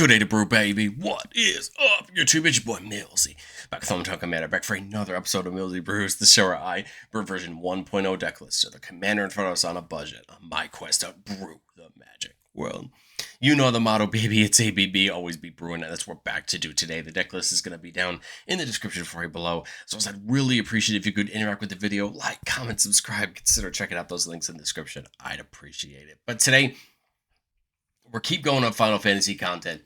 Good day to brew, baby. What is up, YouTube? It's your boy Millsy. Back with Hometown Commander, back for another episode of Millsy Brews, the show where I brew version 1.0 deck list. So the commander in front of us on a budget on my quest to brew the magic world. You know the motto, baby. It's ABB, always be brewing, and that's what we're back to do today. The deck list is going to be down in the description for you below. So I'd really appreciate if you could interact with the video, like, comment, subscribe, consider checking out those links in the description. I'd appreciate it. But today, we're keep going on Final Fantasy content.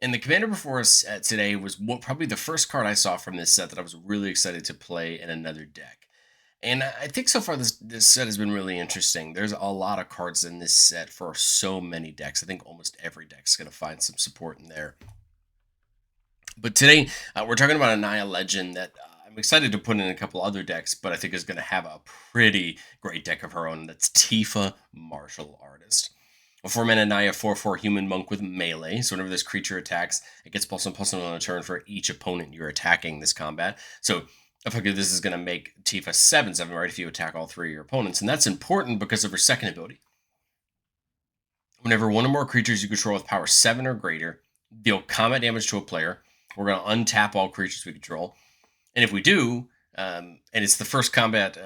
And the commander before us today was probably the first card I saw from this set that I was really excited to play in another deck. And I think so far this set has been really interesting. There's a lot of cards in this set for so many decks. I think almost every deck's going to find some support in there. But today, we're talking about a Naya Legend that I'm excited to put in a couple other decks, but I think is going to have a pretty great deck of her own. That's Tifa, Martial Artist. A 4-mana Naya 4/4 human monk with melee. So whenever this creature attacks, it gets +1/+1 on a turn for each opponent you're attacking this combat. So effectively, this is going to make Tifa 7/7, right, if you attack all three of your opponents. And that's important because of her second ability. Whenever one or more creatures you control with power 7 or greater deal combat damage to a player, we're going to untap all creatures we control. And if we do, and it's the first combat,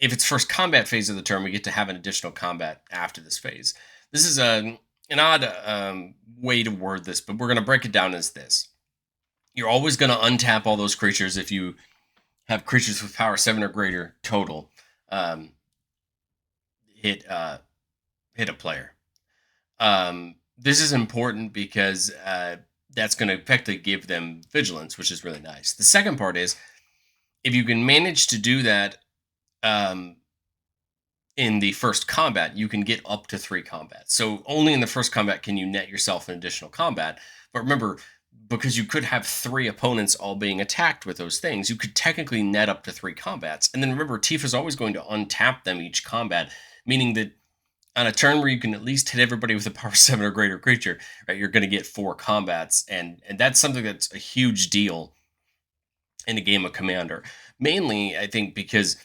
if it's first combat phase of the turn, we get to have an additional combat after this phase. This is an odd way to word this, but we're going to break it down as this. You're always going to untap all those creatures if you have creatures with power 7 or greater total hit a player. This is important because that's going to effectively give them vigilance, which is really nice. The second part is, if you can manage to do that in the first combat, you can get up to 3 combats. So only in the first combat can you net yourself an additional combat. But remember, because you could have 3 opponents all being attacked with those things, you could technically net up to 3 combats. And then remember, Tifa's always going to untap them each combat, meaning that on a turn where you can at least hit everybody with a power 7 or greater creature, right, you're going to get 4 combats. And that's something that's a huge deal in a game of Commander. Mainly, I think, because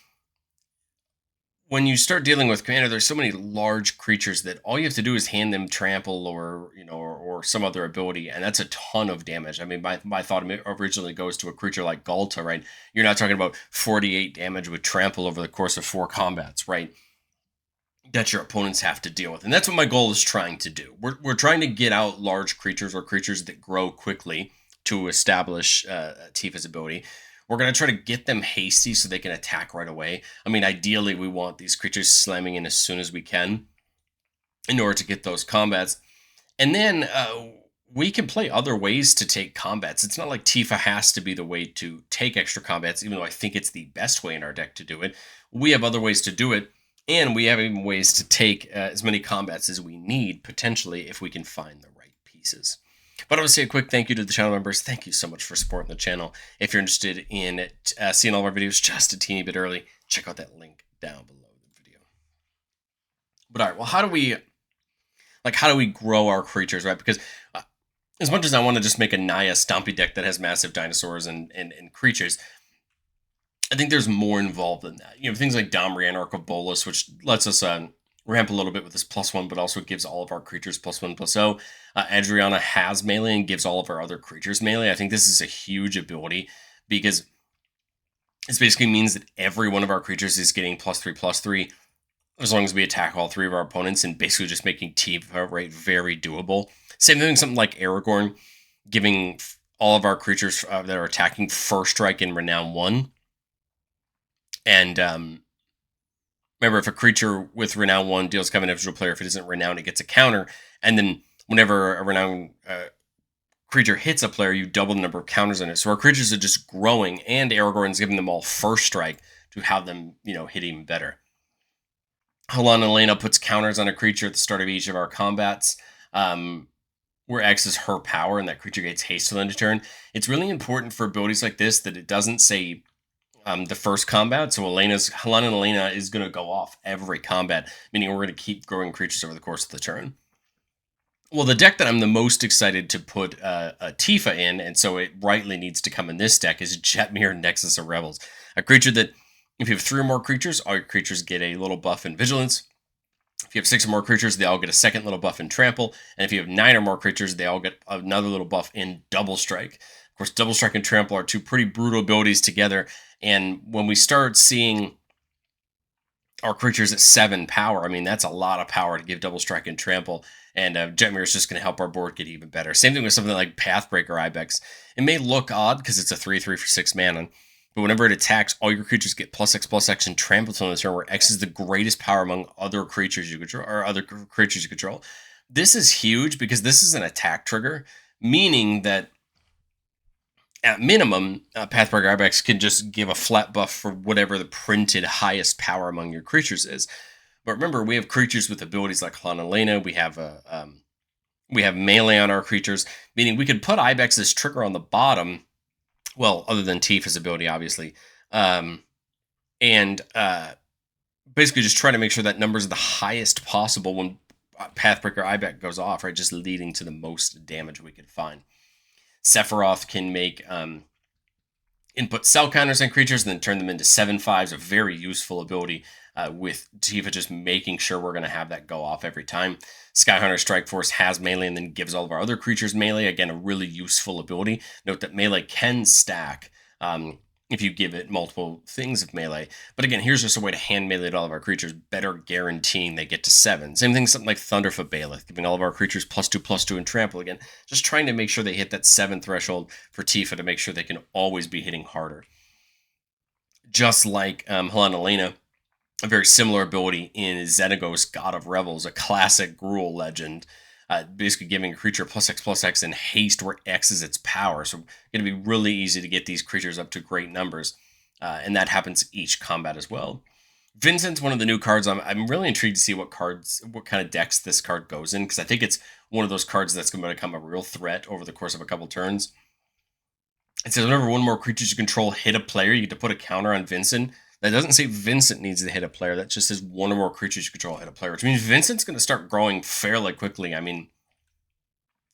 when you start dealing with Commander, there's so many large creatures that all you have to do is hand them Trample or some other ability, and that's a ton of damage. I mean, my thought originally goes to a creature like Galta, right? You're not talking about 48 damage with Trample over the course of 4 combats, right? That your opponents have to deal with. And that's what my goal is trying to do. We're trying to get out large creatures or creatures that grow quickly to establish Tifa's ability. We're going to try to get them hasty so they can attack right away. I mean, ideally, we want these creatures slamming in as soon as we can in order to get those combats. And then we can play other ways to take combats. It's not like Tifa has to be the way to take extra combats, even though I think it's the best way in our deck to do it. We have other ways to do it, and we have even ways to take as many combats as we need, potentially, if we can find the right pieces. But I want to say a quick thank you to the channel members. Thank you so much for supporting the channel. If you're interested in seeing all of our videos just a teeny bit early, check out that link down below the video. But all right, well, how do we grow our creatures, right? Because as much as I want to just make a Naya Stompy deck that has massive dinosaurs and creatures, I think there's more involved than that. You know, things like Domrian, Arc of Bolas, which lets us ramp a little bit with this +1, but also gives all of our creatures +1/+0. Adriana has melee and gives all of our other creatures melee. I think this is a huge ability because this basically means that every one of our creatures is getting +3/+3 as long as we attack all 3 of our opponents, and basically just making Tifa, right, very doable. Same thing, something like Aragorn, giving all of our creatures that are attacking first strike in Renown 1. And remember, if a creature with Renown 1 deals combat damage to a player, if it isn't Renowned, it gets a counter. And then whenever a Renowned creature hits a player, you double the number of counters on it. So our creatures are just growing, and Aragorn's giving them all first strike to have them, hit even better. Helena Elena puts counters on a creature at the start of each of our combats, where X is her power, and that creature gets haste till end of turn. It's really important for abilities like this that it doesn't say the first combat. So Helena Elena is going to go off every combat, meaning we're going to keep growing creatures over the course of the turn. Well, the deck that I'm the most excited to put a Tifa in, and so it rightly needs to come in this deck, is Jetmir, Nexus of Rebels. A creature that, if you have 3 or more creatures, all your creatures get a little buff in vigilance. If you have 6 or more creatures, they all get a second little buff in trample. And if you have 9 or more creatures, they all get another little buff in double strike. Of course, double strike and trample are two pretty brutal abilities together. And when we start seeing our creatures at 7 power, I mean, that's a lot of power to give double strike and trample. And Jetmir is just going to help our board get even better. Same thing with something like Pathbreaker Ibex. It may look odd because it's a 3/3 for 6 mana, but whenever it attacks, all your creatures get +X/+X and trample on the turn, where X is the greatest power among other creatures you control, or other creatures you control. This is huge because this is an attack trigger, meaning that at minimum, Pathbreaker Ibex can just give a flat buff for whatever the printed highest power among your creatures is. But remember, we have creatures with abilities like Halana Lena. We have melee on our creatures, meaning we could put Ibex's trigger on the bottom. Well, other than Tifa's ability, obviously, and basically just try to make sure that numbers are the highest possible when Pathbreaker Ibex goes off, right? Just leading to the most damage we could find. Sephiroth can make input cell counters on creatures and then turn them into 7/5s, a very useful ability with Tifa just making sure we're going to have that go off every time. Skyhunter Strike Force has melee and then gives all of our other creatures melee. Again, a really useful ability. Note that melee can stack if you give it multiple things of melee. But again, here's just a way to hand melee all of our creatures, better guaranteeing they get to 7. Same thing, something like Thunderfoot Bailiff, giving all of our creatures +2/+2 and trample again. Just trying to make sure they hit that 7 threshold for Tifa to make sure they can always be hitting harder. Just like Halana Lena, a very similar ability in Xenagos, God of Revels, a classic Gruul legend, basically giving a creature +X/+X and haste where X is its power. So it's going to be really easy to get these creatures up to great numbers. And that happens each combat as well. Vincent's one of the new cards. I'm really intrigued to see what kind of decks this card goes in, because I think it's one of those cards that's going to become a real threat over the course of a couple turns. It says whenever one more creatures you control hit a player, you get to put a counter on Vincent. That doesn't say Vincent needs to hit a player. That just says one or more creatures you control hit a player, which means Vincent's going to start growing fairly quickly. I mean,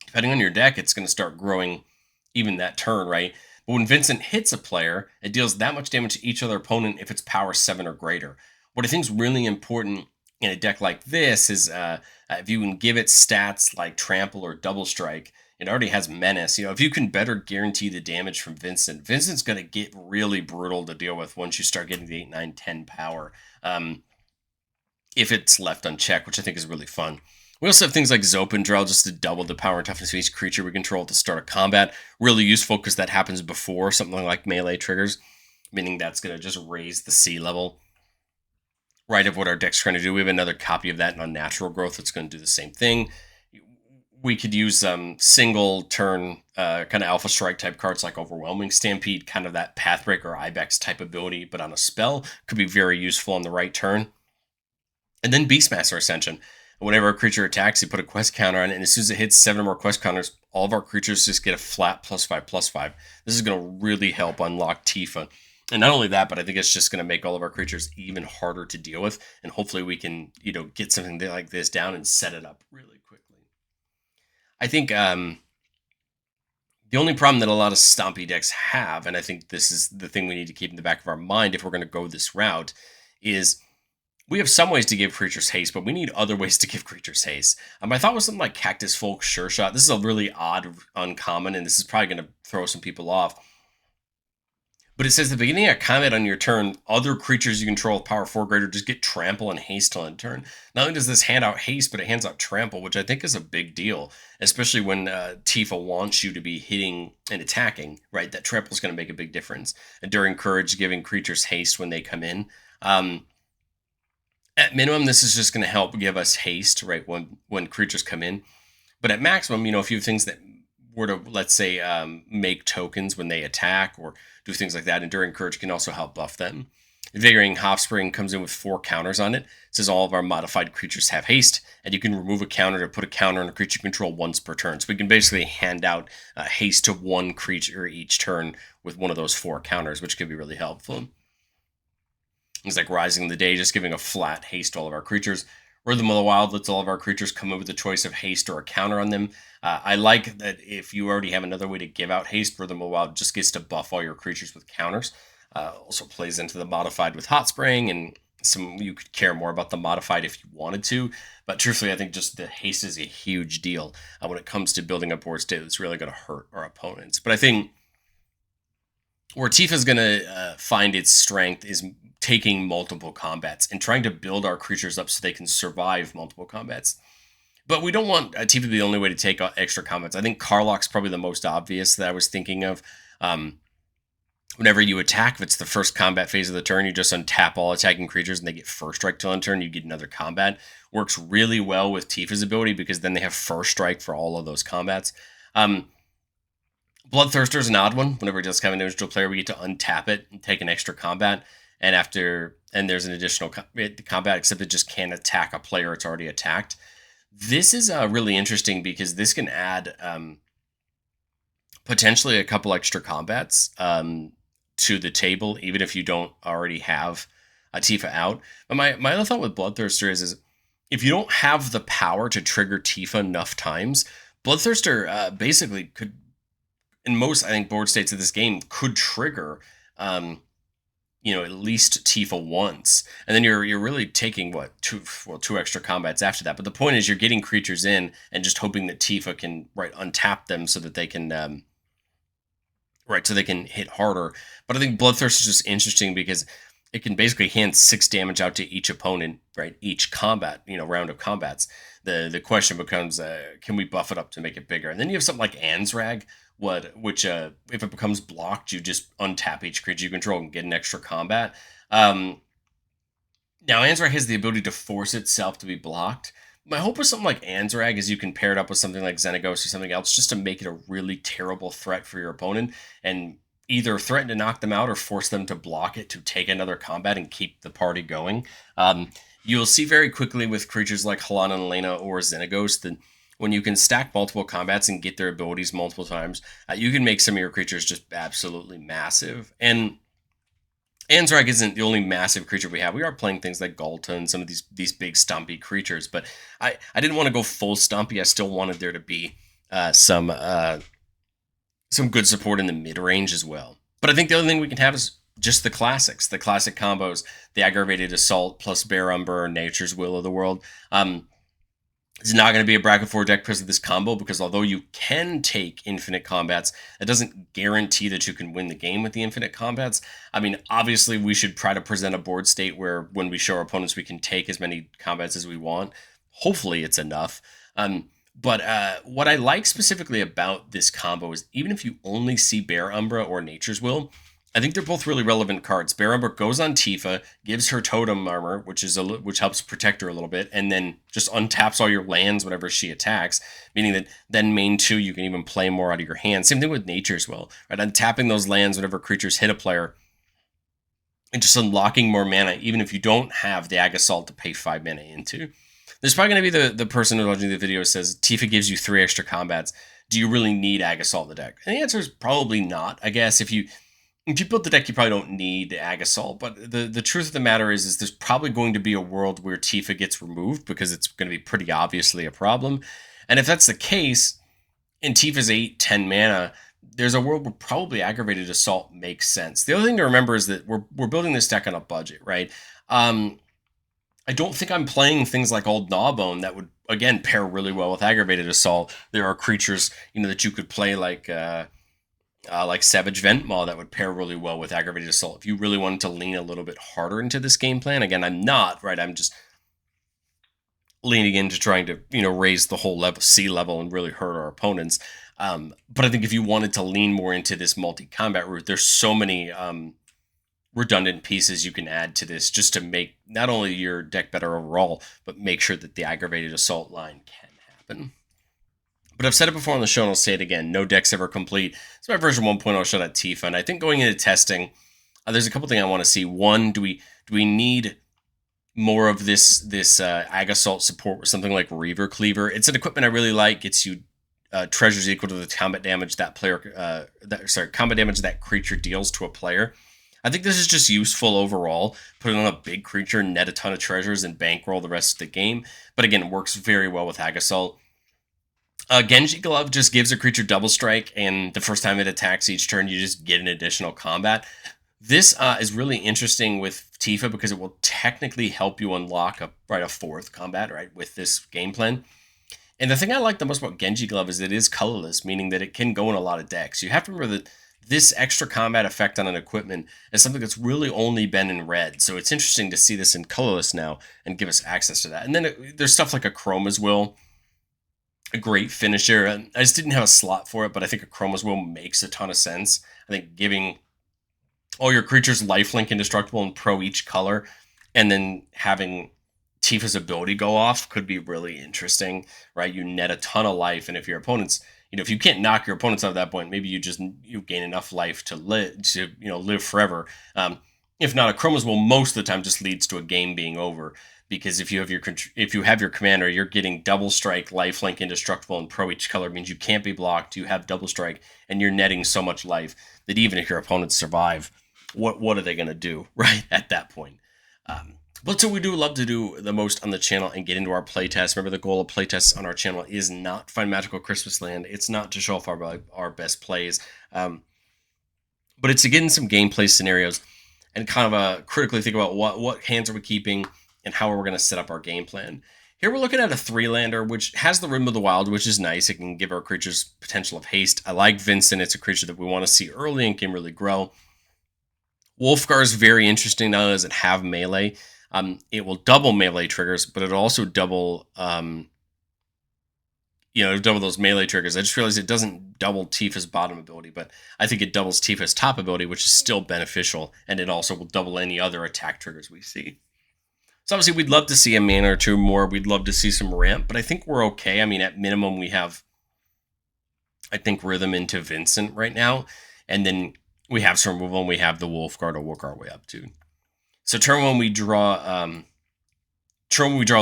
depending on your deck, it's going to start growing even that turn, right? But when Vincent hits a player, it deals that much damage to each other opponent if it's power 7 or greater. What I think is really important in a deck like this is if you can give it stats like Trample or Double Strike. It already has Menace. If you can better guarantee the damage from Vincent, Vincent's going to get really brutal to deal with once you start getting the 8, 9, 10 power. If it's left unchecked, which I think is really fun. We also have things like Zopandrel, just to double the power and toughness of each creature we control at the start of combat. Really useful because that happens before something like melee triggers, meaning that's going to just raise the C level, right, of what our deck's trying to do. We have another copy of that in Unnatural Growth that's going to do the same thing. We could use single turn kind of Alpha Strike type cards like Overwhelming Stampede, kind of that Pathbreaker Ibex type ability, but on a spell. Could be very useful on the right turn. And then Beastmaster Ascension. Whenever a creature attacks, you put a quest counter on it, and as soon as it hits 7 or more quest counters, all of our creatures just get a flat +5/+5. This is going to really help unlock Tifa. And not only that, but I think it's just going to make all of our creatures even harder to deal with, and hopefully we can, get something like this down and set it up really quickly. I think the only problem that a lot of Stompy decks have, and I think this is the thing we need to keep in the back of our mind if we're going to go this route, is we have some ways to give creatures haste, but we need other ways to give creatures haste. I thought was something like Cactus Folk Sure Shot. This is a really odd uncommon, and this is probably going to throw some people off. But it says at the beginning of combat on your turn, other creatures you control with power 4 greater just get trample and haste on turn. Not only does this hand out haste, but it hands out trample, which I think is a big deal, especially when Tifa wants you to be hitting and attacking, right? That trample is going to make a big difference. Enduring Courage, giving creatures haste when they come in. At minimum, this is just going to help give us haste, right, when creatures come in. But at maximum, if you have things that were to, let's say, make tokens when they attack or do things like that, Enduring Courage can also help buff them. Invigorating Offspring comes in with 4 counters on it. It says all of our modified creatures have haste, and you can remove a counter to put a counter on a creature you control once per turn. So we can basically hand out haste to one creature each turn with one of those 4 counters, which can be really helpful. Things like Rising of the Day, just giving a flat haste to all of our creatures. Rhythm of the Wild lets all of our creatures come in with a choice of haste or a counter on them. I like that if you already have another way to give out haste, Rhythm of the Wild just gets to buff all your creatures with counters. Also plays into the modified with Hot Spring and you could care more about the modified if you wanted to, but truthfully, I think just the haste is a huge deal when it comes to building a board state that's really going to hurt our opponents. But I think where Tifa's going to find its strength is taking multiple combats and trying to build our creatures up so they can survive multiple combats. But we don't want Tifa to be the only way to take extra combats. I think Karlach's probably the most obvious that I was thinking of. Whenever you attack, if it's the first combat phase of the turn, you just untap all attacking creatures and they get first strike till end turn, you get another combat. Works really well with Tifa's ability because then they have first strike for all of those combats. Bloodthirster is an odd one. Whenever it does come damage to a player, we get to untap it and take an extra combat. And there's an additional combat, except it just can't attack a player it's already attacked. This is really interesting because this can add potentially a couple extra combats to the table, even if you don't already have a Tifa out. But my other thought with Bloodthirster is if you don't have the power to trigger Tifa enough times, Bloodthirster basically could, in most, I think, board states of this game, could trigger, at least Tifa once. And then you're really taking, two extra combats after that. But the point is you're getting creatures in and just hoping that Tifa can, untap them so that they can... so they can hit harder. But I think Bloodthirst is just interesting because it can basically hand 6 damage out to each opponent, right? Each combat, round of combats. The question becomes, can we buff it up to make it bigger? And then you have something like Anzrag, which if it becomes blocked, you just untap each creature you control and get an extra combat. Now, Anzrag has the ability to force itself to be blocked. My hope with something like Anzrag is you can pair it up with something like Xenagos or something else just to make it a really terrible threat for your opponent and either threaten to knock them out or force them to block it to take another combat and keep the party going. You'll see very quickly with creatures like Halana and Elena or Xenagos that when you can stack multiple combats and get their abilities multiple times, you can make some of your creatures just absolutely massive. And Anzrag isn't the only massive creature we have. We are playing things like Galta and some of these big stompy creatures, but I didn't want to go full stompy. I still wanted there to be some good support in the mid-range as well. But I think the other thing we can have is just the classics, the classic combos, the Aggravated Assault plus Bear Umber, Nature's Will of the world. It's not going to be a bracket 4 deck because of this combo, because although you can take infinite combats, it doesn't guarantee that you can win the game with the infinite combats. I mean, obviously, we should try to present a board state where when we show our opponents, we can take as many combats as we want. Hopefully, it's enough. But what I like specifically about this combo is even if you only see Bear Umbra or Nature's Will, I think they're both really relevant cards. Bear Umbra goes on Tifa, gives her totem armor, which helps protect her a little bit, and then just untaps all your lands whenever she attacks, meaning that then main 2, you can even play more out of your hand. Same thing with Nature's Will, right? Untapping those lands whenever creatures hit a player, and just unlocking more mana, even if you don't have the Ag Assault to pay 5 mana into. There's probably going to be the person who's watching the video says, Tifa gives you 3 extra combats. Do you really need Ag Assault in the deck? And the answer is probably not. I guess if you build the deck, you probably don't need Ag Assault, but the truth of the matter is there's probably going to be a world where Tifa gets removed because it's going to be pretty obviously a problem. And if that's the case, in Tifa's 8-10 mana, there's a world where probably Aggravated Assault makes sense. The other thing to remember is that we're building this deck on a budget, right? I don't think I'm playing things like Old Gnawbone that would, again, pair really well with Aggravated Assault. There are creatures, that you could play like Savage Ventmaw that would pair really well with Aggravated Assault. If you really wanted to lean a little bit harder into this game plan, again, I'm not, right? I'm just leaning into trying to, raise the whole sea level and really hurt our opponents. But I think if you wanted to lean more into this multi-combat route, there's so many redundant pieces you can add to this just to make not only your deck better overall, but make sure that the Aggravated Assault line can happen. But I've said it before on the show, and I'll say it again. No deck's ever complete. It's my version 1.0 shot at Tifa, and I think going into testing, there's a couple things I want to see. One, do we need more of this Ag Assault support with something like Reaver Cleaver? It's an equipment I really like. Gets you treasures equal to the combat damage combat damage that creature deals to a player. I think this is just useful overall. Put it on a big creature, net a ton of treasures, and bankroll the rest of the game. But again, it works very well with Ag Assault. Genji Glove just gives a creature double strike, and the first time it attacks each turn, you just get an additional combat. This is really interesting with Tifa because it will technically help you unlock a fourth combat, right, with this game plan. And the thing I like the most about Genji Glove is it is colorless, meaning that it can go in a lot of decks. You have to remember that this extra combat effect on an equipment is something that's really only been in red. So it's interesting to see this in colorless now and give us access to that. And then there's stuff like a Chroma's Will, a great finisher. I just didn't have a slot for it, but I think a Chroma's Will makes a ton of sense. I think giving all your creatures lifelink indestructible and pro each color, and then having Tifa's ability go off could be really interesting, right? You net a ton of life, and if your opponents, if you can't knock your opponents out at that point, maybe you gain enough life to live forever. If not, a Chroma's Will most of the time just leads to a game being over, because if you have your commander, you're getting double strike, lifelink indestructible, and pro each color means you can't be blocked. You have double strike, and you're netting so much life that even if your opponents survive, what are they going to do, right, at that point? But so we do love to do the most on the channel and get into our playtest. Remember, the goal of playtests on our channel is not to find magical Christmas land. It's not to show off our best plays, but it's to get in some gameplay scenarios and kind of critically think about what hands are we keeping and how are we going to set up our game plan. Here we're looking at a 3-lander, which has the Rhythm of the Wild, which is nice. It can give our creatures potential of haste. I like Vincent. It's a creature that we want to see early and can really grow. Wolfgar is very interesting. Not only does it have melee, it will double melee triggers, but it'll also double, double those melee triggers. I just realized it doesn't double Tifa's bottom ability, but I think it doubles Tifa's top ability, which is still beneficial, and it also will double any other attack triggers we see. So obviously we'd love to see a mana or two more. We'd love to see some ramp, but I think we're okay. I mean, at minimum, we have, I think, Rhythm into Vincent right now, and then we have some removal, and we have the Wolfguard to work our way up to. So turn one, we draw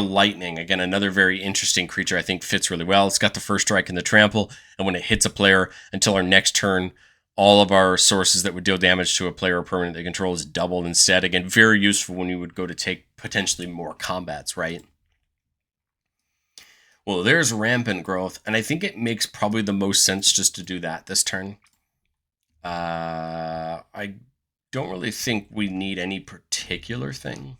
Lightning. Again, another very interesting creature I think fits really well. It's got the first strike and the trample, and when it hits a player until our next turn, all of our sources that would deal damage to a player or permanent they control is doubled instead. Again, very useful when you would go to take potentially more combats, right? Well, there's Rampant Growth, and I think it makes probably the most sense just to do that this turn. I don't really think we need any particular thing.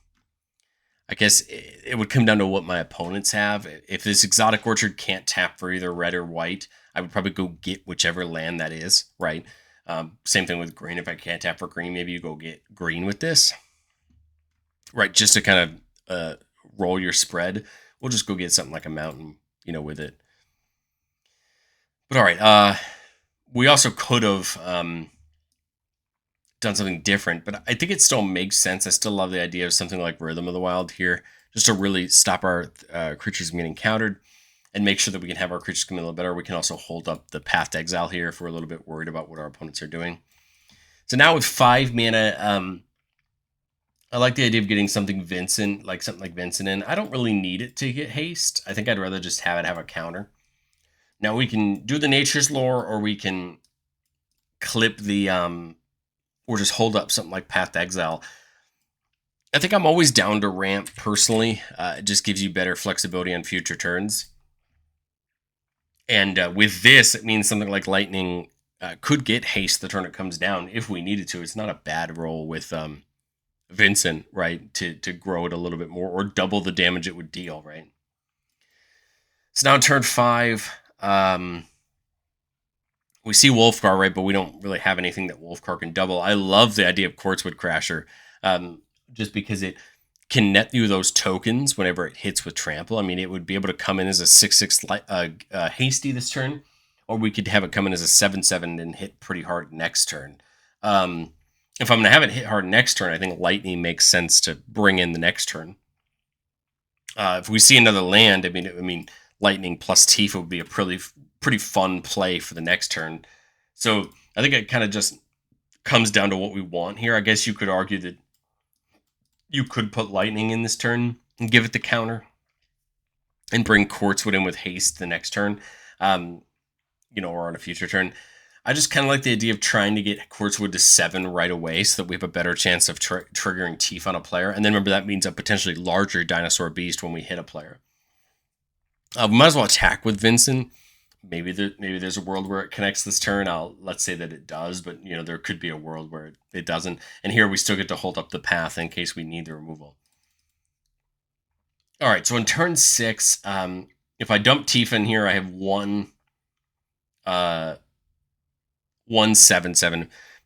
I guess it would come down to what my opponents have. If this Exotic Orchard can't tap for either red or white, I would probably go get whichever land that is, right? Same thing with green. If I can't tap for green, maybe you go get green with this, right? Just to kind of roll your spread. We'll just go get something like a mountain, with it. But all right, we also could have done something different, but I think it still makes sense. I still love the idea of something like Rhythm of the Wild here, just to really stop our creatures from getting countered and make sure that we can have our creatures come in a little better. We can also hold up the Path to Exile here if we're a little bit worried about what our opponents are doing. So now with 5 mana, I like the idea of getting something like Vincent in. I don't really need it to get haste. I think I'd rather just have it have a counter. Now we can do the Nature's Lore, or we can clip the, or just hold up something like Path to Exile. I think I'm always down to ramp personally. It just gives you better flexibility on future turns. And with this, it means something like Lightning could get haste the turn it comes down if we needed to. It's not a bad roll with Vincent, right, to grow it a little bit more or double the damage it would deal, right? So now turn 5, we see Wolfgar, right, but we don't really have anything that Wolfgar can double. I love the idea of Quartzwood Crasher, just because it can net you those tokens whenever it hits with Trample. I mean, it would be able to come in as a 6/6 Hasty this turn, or we could have it come in as a 7/7 and hit pretty hard next turn. If I'm going to have it hit hard next turn, I think Lightning makes sense to bring in the next turn. If we see another land, I mean, Lightning plus Tifa would be a pretty fun play for the next turn. So I think it kind of just comes down to what we want here. I guess you could argue that you could put Lightning in this turn and give it the counter and bring Quartzwood in with haste the next turn, or on a future turn. I just kind of like the idea of trying to get Quartzwood to 7 right away so that we have a better chance of triggering Tifa on a player. And then remember, that means a potentially larger Dinosaur Beast when we hit a player. We might as well attack with Vincent, Maybe there's a world where it connects this turn. Let's say that it does, but there could be a world where it doesn't. And here we still get to hold up the path in case we need the removal. All right, so in turn 6, if I dump Tifa in here, I have one 7/7.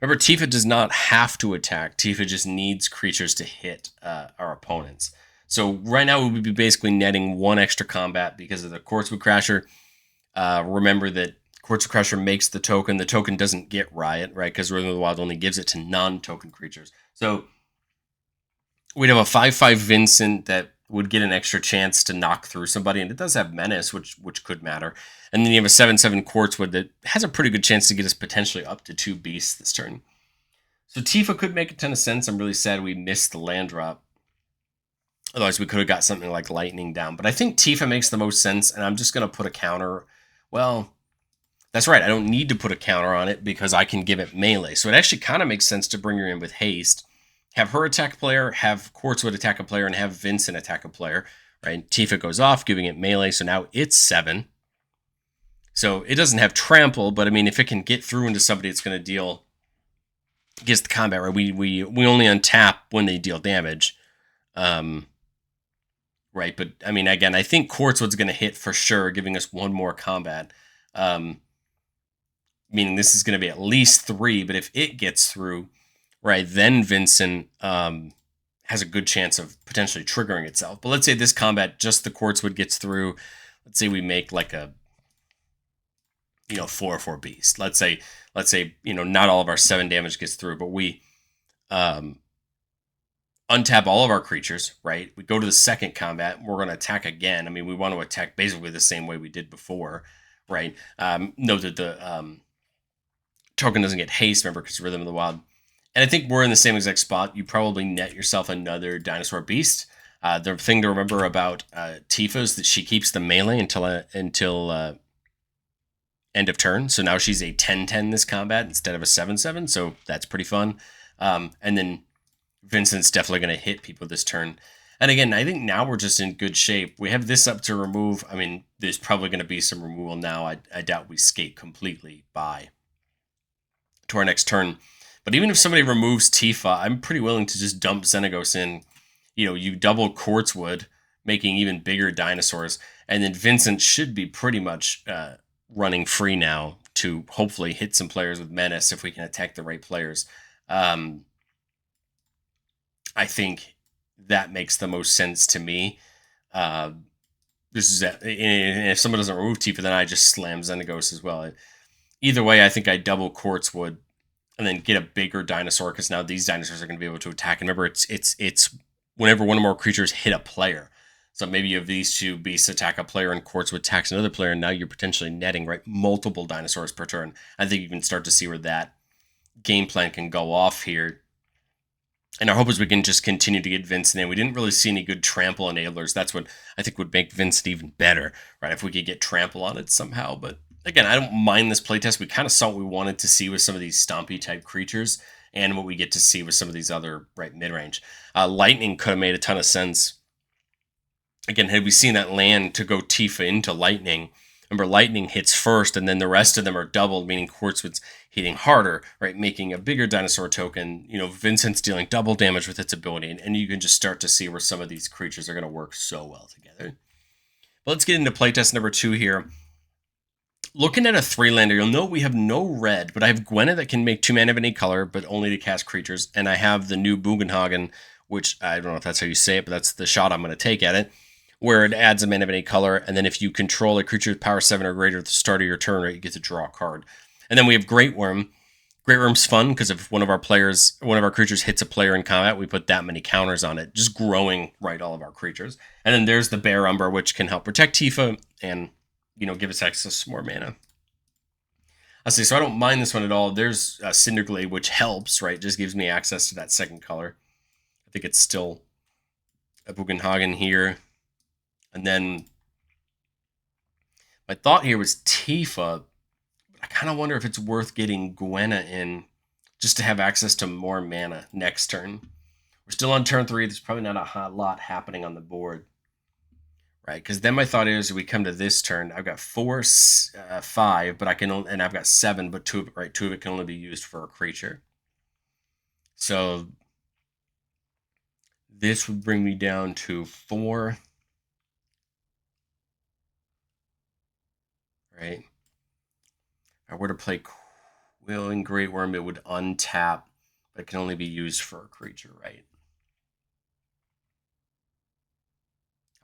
Remember, Tifa does not have to attack. Tifa just needs creatures to hit our opponents. So right now we would be basically netting one extra combat because of the Quartzwood Crasher. Remember that Quartzwood Crasher makes the token. The token doesn't get Riot, right? Because Rhythm of the Wild only gives it to non-token creatures. So we'd have a 5/5 Vincent that would get an extra chance to knock through somebody, and it does have Menace, which could matter. And then you have a 7/7 Quartzwood that has a pretty good chance to get us potentially up to 2 beasts this turn. So Tifa could make a ton of sense. I'm really sad we missed the land drop. Otherwise, we could have got something like Lightning down. But I think Tifa makes the most sense, and I'm just going to put a counter. Well, that's right. I don't need to put a counter on it because I can give it melee. So it actually kind of makes sense to bring her in with haste. Have her attack a player, have Quartzwood attack a player, and have Vincent attack a player. Right? Tifa goes off, giving it melee, so now it's 7. So it doesn't have trample, but I mean, if it can get through into somebody, it's going to deal against the combat. Right? We only untap when they deal damage. Right, but I mean, again, I think Quartzwood's going to hit for sure, giving us one more combat. Meaning this is going to be at least 3, but if it gets through, right, then Vincent has a good chance of potentially triggering itself. But let's say this combat, just the Quartzwood gets through. Let's say we make like a 4/4 beast. Let's say not all of our 7 damage gets through, but we untap all of our creatures, right? We go to the second combat, we're going to attack again. I mean, we want to attack basically the same way we did before, right? Note that the token doesn't get haste, remember, because Rhythm of the Wild. And I think we're in the same exact spot. You probably net yourself another dinosaur beast. The thing to remember about Tifa is that she keeps the melee until end of turn. So now she's a 10/10 this combat instead of a 7/7. So that's pretty fun. And then Vincent's definitely going to hit people this turn. And again, I think now we're just in good shape. We have this up to remove. I mean, there's probably going to be some removal now. I doubt we skate completely by to our next turn. But even if somebody removes Tifa, I'm pretty willing to just dump Xenagos in. You double Quartzwood, making even bigger dinosaurs. And then Vincent should be pretty much running free now to hopefully hit some players with Menace if we can attack the right players. I think that makes the most sense to me. If someone doesn't remove Tifa, then I just slam Xenagos as well. Either way, I think I double Quartzwood and then get a bigger dinosaur because now these dinosaurs are going to be able to attack. And remember, it's whenever one or more creatures hit a player. So maybe you have these 2 beasts attack a player and Quartzwood attacks another player, and now you're potentially netting multiple dinosaurs per turn. I think you can start to see where that game plan can go off here. And our hope is we can just continue to get Vincent in. We didn't really see any good trample enablers. That's what I think would make Vincent even better, right? If we could get trample on it somehow. But again, I don't mind this playtest. We kind of saw what we wanted to see with some of these stompy type creatures and what we get to see with some of these other mid-range. Lightning could have made a ton of sense. Again, had we seen that land to go Tifa into Lightning, remember Lightning hits first and then the rest of them are doubled, meaning Quartzwood's hitting harder, right? Making a bigger dinosaur token. Vincent's dealing double damage with its ability, and you can just start to see where some of these creatures are going to work so well together. But let's get into playtest number 2 here. Looking at a 3-lander, you'll note we have no red, but I have Gwenna that can make 2 mana of any color, but only to cast creatures, and I have the new Bugenhagen, which I don't know if that's how you say it, but that's the shot I'm going to take at it, where it adds a mana of any color, and then if you control a creature with power 7 or greater at the start of your turn, right, you get to draw a card. And then we have Great Worm. Great Worm's fun because if one of our creatures hits a player in combat, we put that many counters on it, just growing all of our creatures. And then there's the Bear Umber, which can help protect Tifa and give us access to more mana. So I don't mind this one at all. There's Cinderglade, which helps, right? Just gives me access to that second color. I think it's still a Bugenhagen here. And then my thought here was Tifa. I kind of wonder if it's worth getting Gwenna in just to have access to more mana next turn. We're still on turn 3. There's probably not a lot happening on the board. right? Because then my thought is we come to this turn. I've got 4, 5, but I can only, and I've got 7, but 2 of it, right? 2 of it can only be used for a creature. So this would bring me down to 4, right? If I were to play Quilling Great Worm, it would untap, but it can only be used for a creature, right?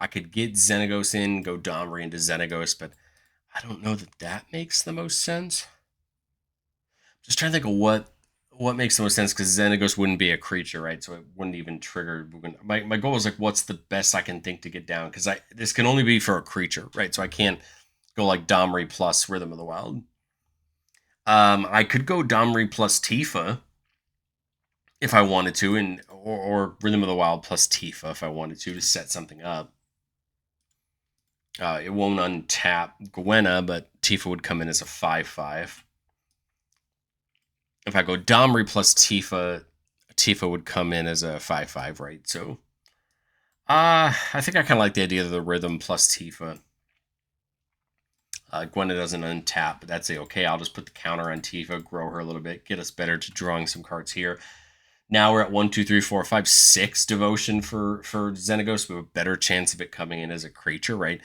I could get Xenagos in, go Domri into Xenagos, but I don't know that that makes the most sense. Just trying to think of what makes the most sense, because Xenagos wouldn't be a creature, right? So it wouldn't even trigger. My goal is like, what's the best I can think to get down? Because this can only be for a creature, right? So I can't go like Domri plus Rhythm of the Wild. I could go Domri plus Tifa if I wanted to, and or Rhythm of the Wild plus Tifa if I wanted to set something up. It won't untap Gwenna, but Tifa would come in as a 5/5. If I go Domri plus Tifa, Tifa would come in as a 5/5, right? So, I think I kind of like the idea of the Rhythm plus Tifa. Gwenna doesn't untap, but that's okay. I'll just put the counter on Tifa, grow her a little bit, get us better to drawing some cards here. Now we're at 1, 2, 3, 4, 5, 6 devotion for Xenagos. We have a better chance of it coming in as a creature, right?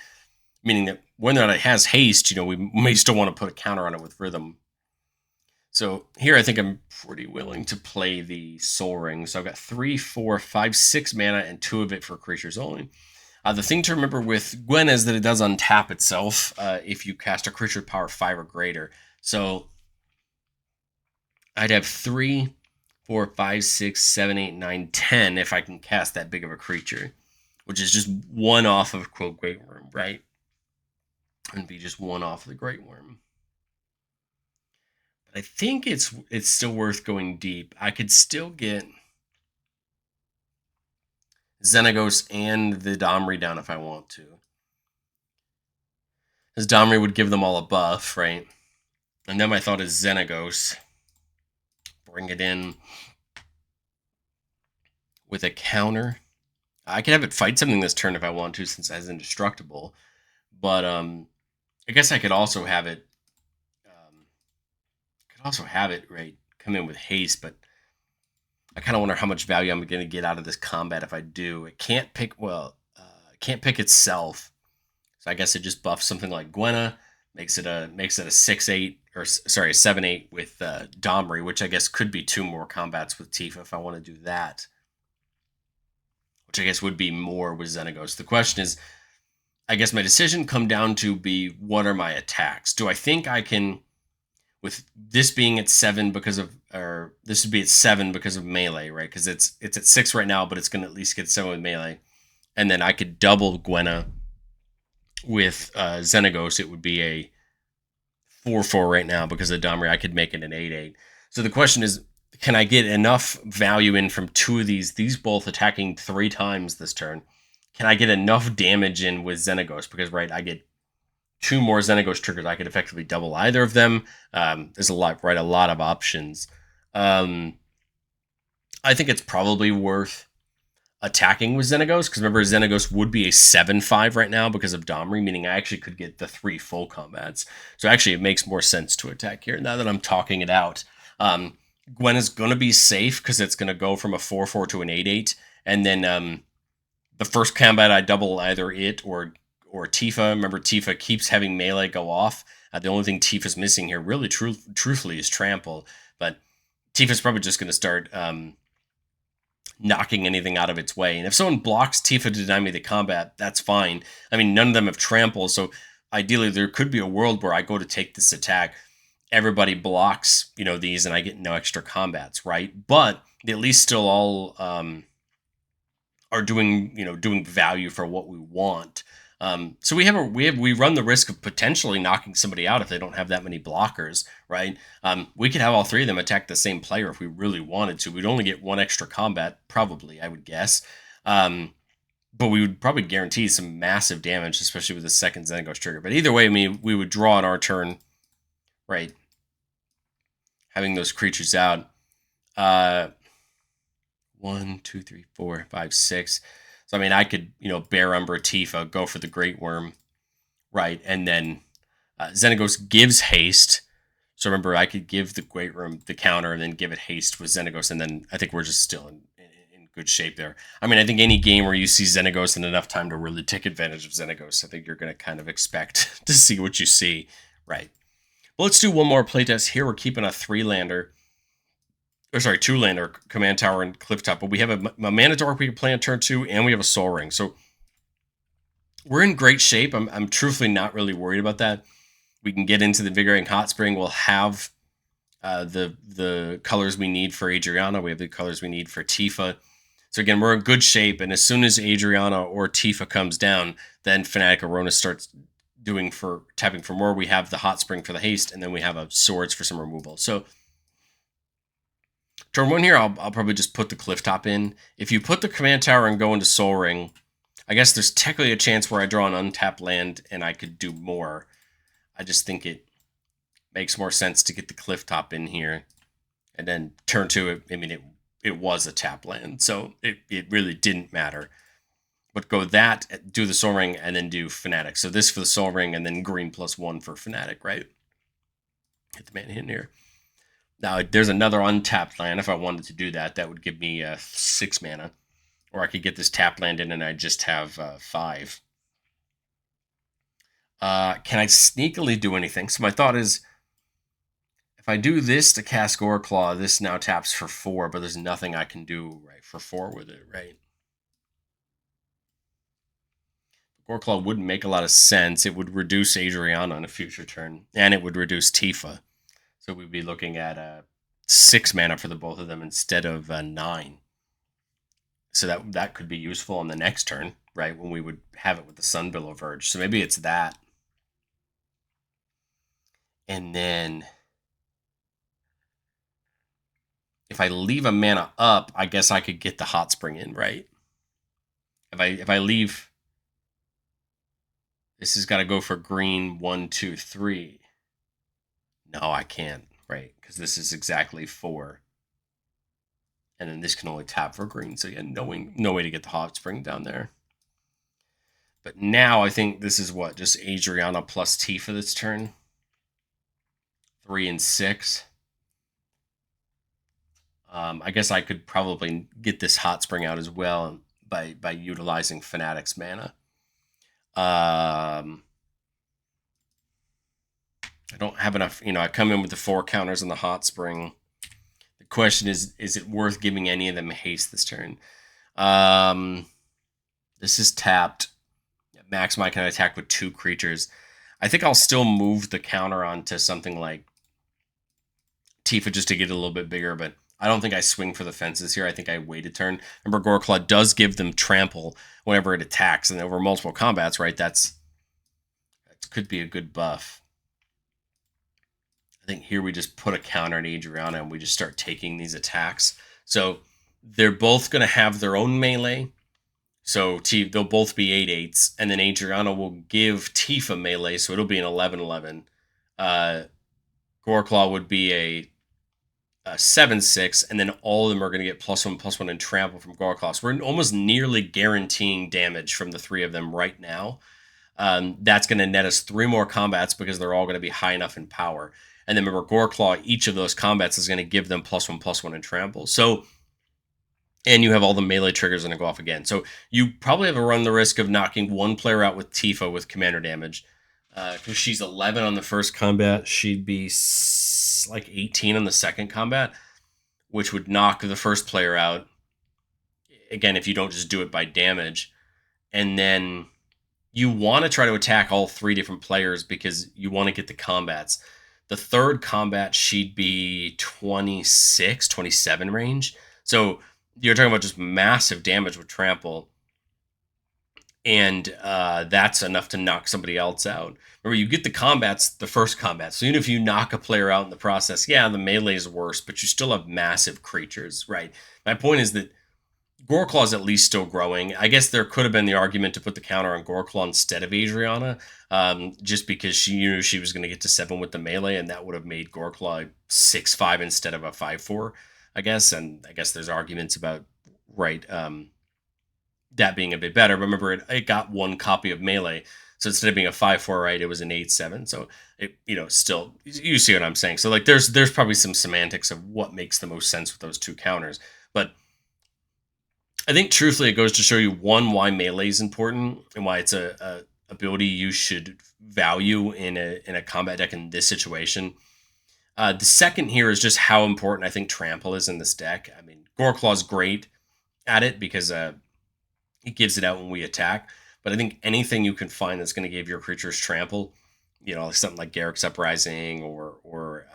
Meaning that when it has haste, we may still want to put a counter on it with Rhythm. So here I think I'm pretty willing to play the Soul Ring. So I've got 3, 4, 5, 6 mana and 2 of it for creatures only. The thing to remember with Gwen is that it does untap itself if you cast a creature with power 5 or greater. So I'd have 3, 4, 5, 6, 7, 8, 9, 10 if I can cast that big of a creature, which is just one off of quote Great Worm, right? And be just one off of the Great Worm. But I think it's still worth going deep. I could still get Xenagos and the Domri down if I want to. Because Domri would give them all a buff, right? And then my thought is Xenagos. Bring it in with a counter. I could have it fight something this turn if I want to, since it has indestructible. But I guess I could also have it. Right, come in with haste, but I kind of wonder how much value I'm going to get out of this combat if I do. It can't pick. It can't pick itself. So I guess it just buffs something like Gwenna, makes it a 6/8 or sorry a 7/8 with Domri, which I guess could be 2 more combats with Tifa if I want to do that. Which I guess would be more with Xenagos. The question is, I guess my decision come down to be what are my attacks? Do I think I can, with this being at 7 because of, or this would be at 7 because of melee, right? Because it's at 6 right now, but it's going to at least get 7 with melee, and then I could double Gwenna with Xenagos. It would be a 4/4 right now because of Domri. I could make it an 8/8. So the question is, can I get enough value in from 2 of these? These both attacking 3 times this turn. Can I get enough damage in with Xenagos? Because, right, I get 2 more Xenagos triggers. I could effectively double either of them. There's a lot of options. I think it's probably worth attacking with Xenagos, because remember, Xenagos would be a 7/5 right now because of Domri, meaning I actually could get the 3 full combats. So actually, it makes more sense to attack here now that I'm talking it out. Gwen is going to be safe because it's going to go from a 4/4 to an 8/8, and then the first combat I double either it or Tifa. Remember, Tifa keeps having melee go off. The only thing Tifa's missing here, really truthfully, is trample. But Tifa's probably just going to start knocking anything out of its way. And if someone blocks Tifa to deny me the combat, that's fine. I mean, none of them have trample, so ideally there could be a world where I go to take this attack, everybody blocks, these, and I get no extra combats, right? But they at least still all are doing value for what we want. So we run the risk of potentially knocking somebody out if they don't have that many blockers, right? We could have all 3 of them attack the same player if we really wanted to. We'd only get 1 extra combat, probably, I would guess. But we would probably guarantee some massive damage, especially with the second Xenagos trigger. But either way, I mean, we would draw on our turn, right? Having those creatures out. 1, 2, 3, 4, 5, 6. So I mean, I could, Bear Umber Tifa, go for the Great Worm, right, and then Xenagos gives haste. So remember, I could give the Great Worm the counter and then give it haste with Xenagos, and then I think we're just still in good shape there. I mean, I think any game where you see Xenagos and enough time to really take advantage of Xenagos, I think you're going to kind of expect to see what you see, right? Well, let's do one more playtest here. We're keeping a 2-lander command tower and clifftop, but we have a mana dork we can play on turn 2, and we have a Soul Ring. So we're in great shape. I'm truthfully not really worried about that. We can get into the Invigorating Hot Spring. We'll have the colors we need for Adriana. We have the colors we need for Tifa. So again, we're in good shape. And as soon as Adriana or Tifa comes down, then Fnatic Arona starts tapping for more. We have the Hot Spring for the haste, and then we have a Swords for some removal. So turn 1 here, I'll probably just put the Clifftop in. If you put the Command Tower and go into Soul Ring, I guess there's technically a chance where I draw an untapped land and I could do more. I just think it makes more sense to get the Clifftop in here. And then turn 2, it was a tap land, so it really didn't matter. But go that, do the Soul Ring, and then do Fnatic. So this for the Soul Ring, and then green +1 for Fnatic, right? Hit the mana hit here. Now, there's another untapped land. If I wanted to do that, that would give me 6 mana. Or I could get this tap land in and I just have 5. Can I sneakily do anything? So my thought is, if I do this to cast Goreclaw, this now taps for 4, but there's nothing I can do for 4 with it, right? Goreclaw wouldn't make a lot of sense. It would reduce Adriana on a future turn, and it would reduce Tifa. So we'd be looking at 6 mana for the both of them instead of 9. So that could be useful on the next turn, right? When we would have it with the Sunbillow Verge. So maybe it's that. And then if I leave a mana up, I guess I could get the Hot Spring in, right? If I leave, this has got to go for green 1, 2, 3. No, I can't, right? Because this is exactly 4. And then this can only tap for green. So yeah, no way to get the Hot Spring down there. But now I think this is what? Just Adriana plus Tifa this turn. 3 and 6. I guess I could probably get this Hot Spring out as well by utilizing Fnatic's mana. I don't have enough, I come in with the 4 counters on the Hot Spring. The question is it worth giving any of them haste this turn? This is tapped. Max Mike can attack with 2 creatures. I think I'll still move the counter onto something like Tifa just to get it a little bit bigger, but I don't think I swing for the fences here. I think I wait a turn. Remember, Goreclaw does give them trample whenever it attacks, and over multiple combats, right? That could be a good buff. I think here we just put a counter on Adriana and we just start taking these attacks. So they're both going to have their own melee. So they'll both be 8/8s, and then Adriana will give Tifa melee, so it'll be an 11/11. Goreclaw would be a 7/6, and then all of them are going to get +1/+1 and trample from Goreclaw. So we're almost nearly guaranteeing damage from the 3 of them right now. That's going to net us 3 more combats because they're all going to be high enough in power. And then remember, Goreclaw, each of those combats is going to give them +1/+1 and trample. So, and you have all the melee triggers going to go off again. So you probably have to run the risk of knocking one player out with Tifa with commander damage. Because she's 11 on the first combat, she'd be like 18 on the second combat, which would knock the first player out. Again, if you don't just do it by damage. And then you want to try to attack all 3 different players because you want to get the combats. The third combat, she'd be 26, 27 range. So you're talking about just massive damage with trample. And that's enough to knock somebody else out. Remember, you get the combats, the first combat. So even if you knock a player out in the process, yeah, the melee is worse, but you still have massive creatures, right? My point is that Goreclaw is at least still growing. I guess there could have been the argument to put the counter on Goreclaw instead of Adriana, just because she knew she was going to get to 7 with the melee, and that would have made Goreclaw 6/5 instead of a 5/4, I guess. And I guess there's arguments about, right, that being a bit better. But remember, it got one copy of melee, so instead of being a 5/4, right, it was an 8/7. So it, still, you see what I'm saying. So like, there's probably some semantics of what makes the most sense with those two counters. But I think truthfully, it goes to show you one, why melee is important and why it's a ability you should value in a combat deck in this situation. The second here is just how important I think trample is in this deck. I mean, Goreclaw's great at it because it gives it out when we attack. But I think anything you can find that's going to give your creatures trample, like something like Garrick's Uprising, or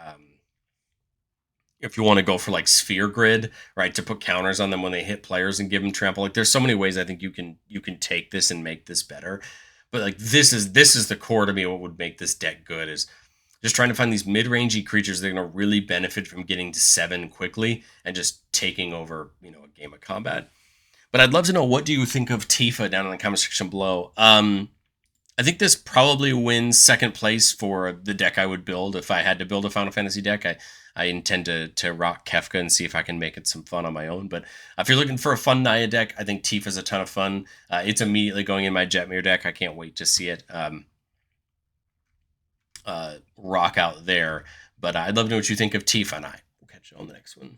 if you want to go for like Sphere Grid, right, to put counters on them when they hit players and give them trample. Like, there's so many ways I think you can take this and make this better. But like, this is the core to me. What would make this deck good is just trying to find these mid-rangey creatures that are going to really benefit from getting to 7 quickly and just taking over, a game of combat. But I'd love to know, what do you think of Tifa down in the comment section below. I think this probably wins second place for the deck I would build if I had to build a Final Fantasy deck. I intend to rock Kefka and see if I can make it some fun on my own. But if you're looking for a fun Naya deck, I think Tifa's a ton of fun. It's immediately going in my Jetmir deck. I can't wait to see it rock out there. But I'd love to know what you think of Tifa, and I will catch you on the next one.